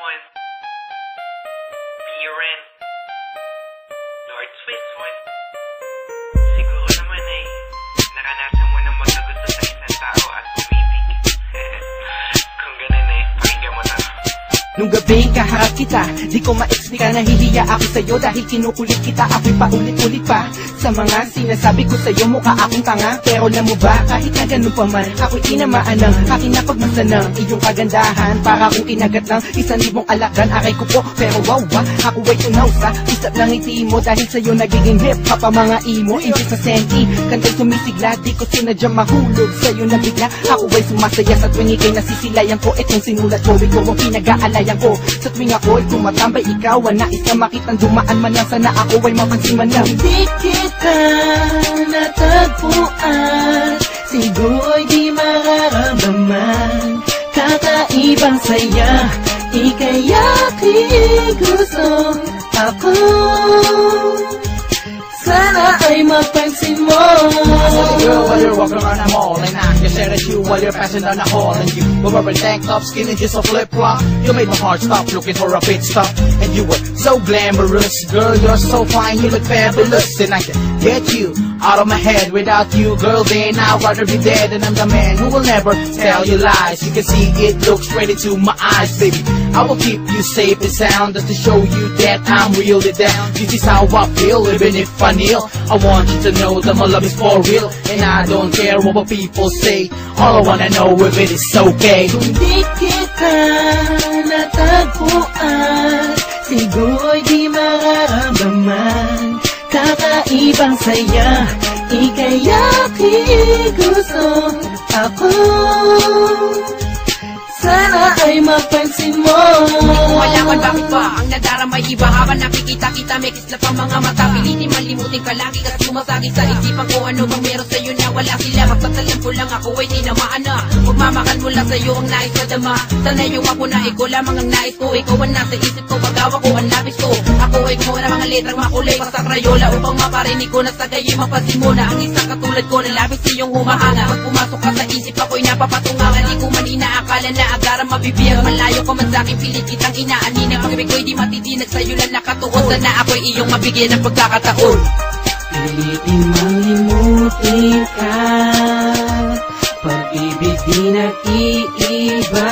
one, Biren, Lord Swiss one. Siguro naman ay naranasan mo na magkagusto sa isang tao at umibig. Kung ganun eh, pakinggan mo na. Nung gabi kaharap kita, di ko ma-explica, nahihiya ako sa'yo dahil kinukulit kita. Ako'y paulit-ulit pa sa mga sinasabi ko sa'yo, mukha akong tanga. Pero alam mo ba, kahit na ganun pa man, ako'y tinamaan ng aking napagmasa ng iyong kagandahan. Para kong kinagat ng 1,000 alakan, aray ko po, pero wow, ako ay tunaw sa isap ng ngiti mo. Dahil sa'yo nagiging hip-hop ang mga imo, imbis na senti, kantay sumisigla, di ko sinadyang mahulog sa'yo na bigla. Ako ay sumasaya sa tuwing ikay nasisilayan ko. Itong sinulat ko, ikaw ang pinag-aalayan ko. Sa tuwing ako'y tumatambay, ikaw ang nais na makitang dumaan man lang. Sana ako ay mapansin man lang. Di kita natagpuan, siguro'y di mararamdaman. Kakaibang saya, ika'y aking gusto ako. Sana ay mapansin mo. Girl, while you're walking around the mall, and I can stare at you while you're passing down the hall. And you were wearing tank top, skin and just a flip-flop. You made my heart stop looking for a pit stop. And you were so glamorous. Girl, you're so fine, you look fabulous. And I can get you out of my head. Without you, girl, then I'd rather be dead. And I'm the man who will never tell you lies. You can see it looks straight into my eyes, baby. I will keep you safe and sound, just to show you that I'm really down. This is how I feel, even if I kneel. I want you to know that my love is for real, and I don't care what people say. All I wanna know if it is okay. Kung di kita natagpuan, siguro'y di mararamdaman. Kakaibang saya, ika'y aking gusto ako. Sana ay mapansin mo. Hindi ko malaman bakit ba ang nadaramay iba. Habang nakikita-kita may kislap ang mga mata. Pilitin man limutin ka lagi kasi sumasagi sa isipan ko. Ano bang meron sa'yo na wala sila. Magtatalan ko lang ako ay tinamaan na. Magmamakan mo lang sa'yo ang nais na dama. Sanay yung ako na ikaw lamang ang nais ko. Ikaw ang nasa isip ko, pag-awa ko ang labis ko. Ako ay gumawa ng mga letrang makulay pa sa krayola, upang maparinig ko na sa gayo'y mapansin mo na ang isang katulad ko na labis iyong humahanga. Pag pumasok ka sa isip ako'y napapatungangan. Di ko man inaakala na agarang mabibiyag. Malayo ka man sa'king pilit kitang inaaninag. Pag-ibig ko'y di matitinag sa'yo lang nakatuon. Sana ako'y iyong mabigyan ng pagkakataon. Pilitin mang limutin ka, pag-ibig di nag-iiba.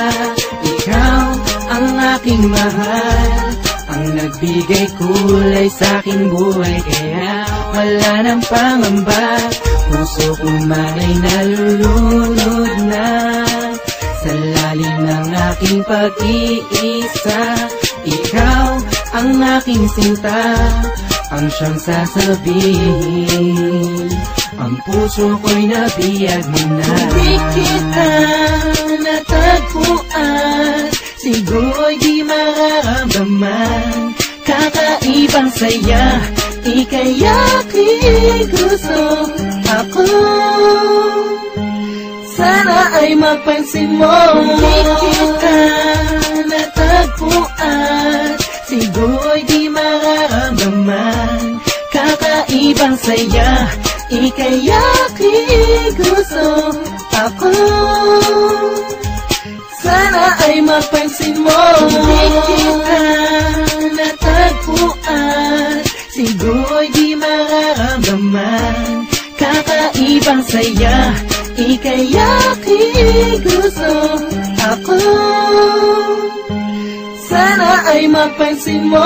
Ikaw ang aking mahal, ang nagbigay kulay sa'king buhay. Kaya wala nang pangamba, puso ko man ay nalulunod na sa lalim ng aking pag-iisa. Ikaw ang aking sinta, ang siyang sasabihin. Ang puso ko'y nabiyag mo na. Kung di kita natagpuan, siguro'y di mararamdaman. Kakaibang saya, ika'y aking gusto ako. Sana ay mapansin mo. Kung di kita natagpuan, siguro'y di mararamdaman. Kakaibang saya, ika'y aking gusto ako. Sana ay mapansin mo. Kung di kita natagpuan, siguro'y di mararamdaman. Kakaibang saya, ika'y aking gusto ako. Sana ay mapansin mo.